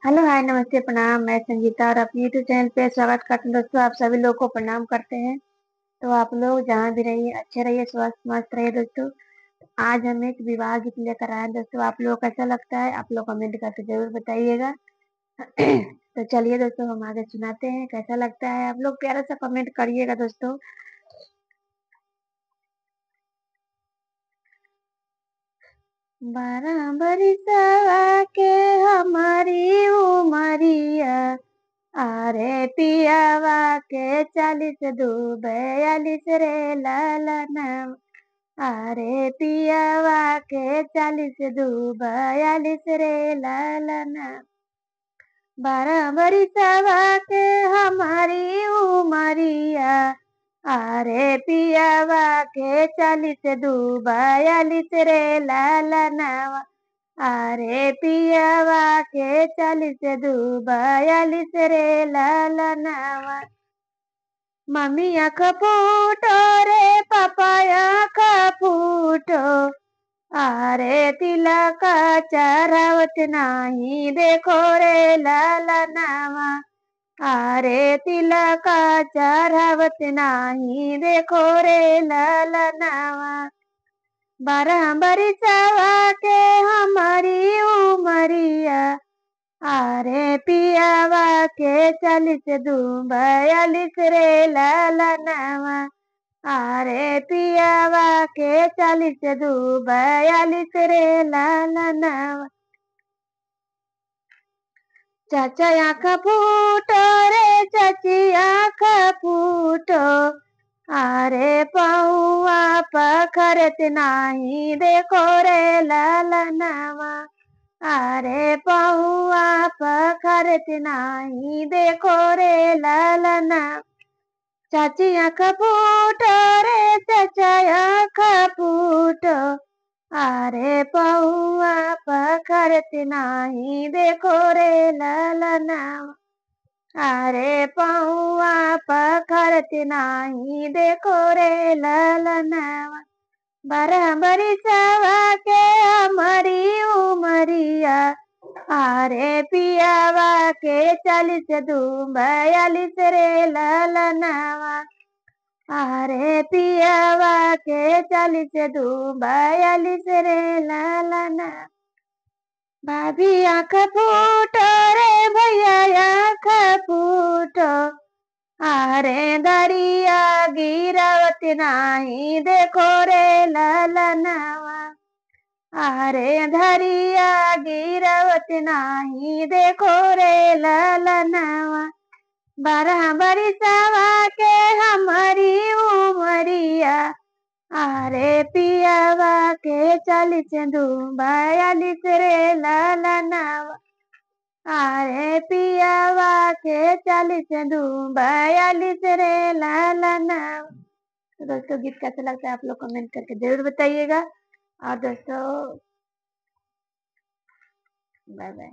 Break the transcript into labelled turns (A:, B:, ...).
A: Hello, हाय, नमस्ते, प्रणाम। मैं संगीता और अपने यूट्यूब चैनल पे स्वागत करती हूँ। दोस्तों, आप सभी लोग को प्रणाम करते हैं। तो आप लोग जहाँ भी रहिए, अच्छे रहिए, स्वस्थ मस्त रहिए। दोस्तों, आज हम एक विवाह गीत लेकर आए हैं। दोस्तों, आप लोग को कैसा लगता है, आप लोग कमेंट करके जरूर बताइएगा। तो चलिए दोस्तों, हम आगे सुनाते हैं। कैसा लगता है, आप लोग प्यारा सा कमेंट करिएगा दोस्तों। 12 बरिसवा के हमारी उमरिया, अरे पियावा के 40 दू 42 रे ललना। अरे पियावा के 40 दू 42 रे ललना। 12 बरिसवा के हमारी उमरिया, अरे पियावा के 40 दू 42 रे ललना। अरे पियावा के 40 दू 42 रे ललनावा। मम्मी आँख फूटो रे पापा आँख फूटो, अरे तिलक चढ़ावत नाही देखो रे ललनावा। अरे तिलक चढ़ावत नाही देखो रे ललनावा। 12 बरिसवा के हमारी उमरिया, अरे पियावा के 40 दू 42 रे ललनावा। अरे पियावा के 40 दू 42 रे ललनावा। चाचा आँख फूटो रे चाची आँख फूटो, अरे पौआ पखरत नाही देखो रे ललनावा। अरे पौआ पखरत नाही देखो रे ललना। चाची आँख फूटो रे चाचा आँख फूटो, अरे पौआ पखरत नाही देखो रे ललना। अरे पौआ पखरत नाही देखो रे ललना। 12 बरिसवा के हमारी उमरिया, अरे पियावा के 40 दू 42 रे ललनावा। अरे पियावा के 40 दू 42 रे ललना। भाभी आँख फूटो रे भैया आँख फूटो, अरे दरिया गिरावत नाही देखो रे ललनावा। अरे धरिया गिरावत नाही देखो रे ललनावा। 12 बरिसवा के हमारी उमरिया, अरे पियावा के 40 दू 42 रे ललनावा। अरे पियावा के 40 दू 42 रे ललनावा। तो दोस्तों, गीत कैसा लगता है, आप लोग कमेंट करके जरूर बताइएगा। और दोस्तों, बाय बाय।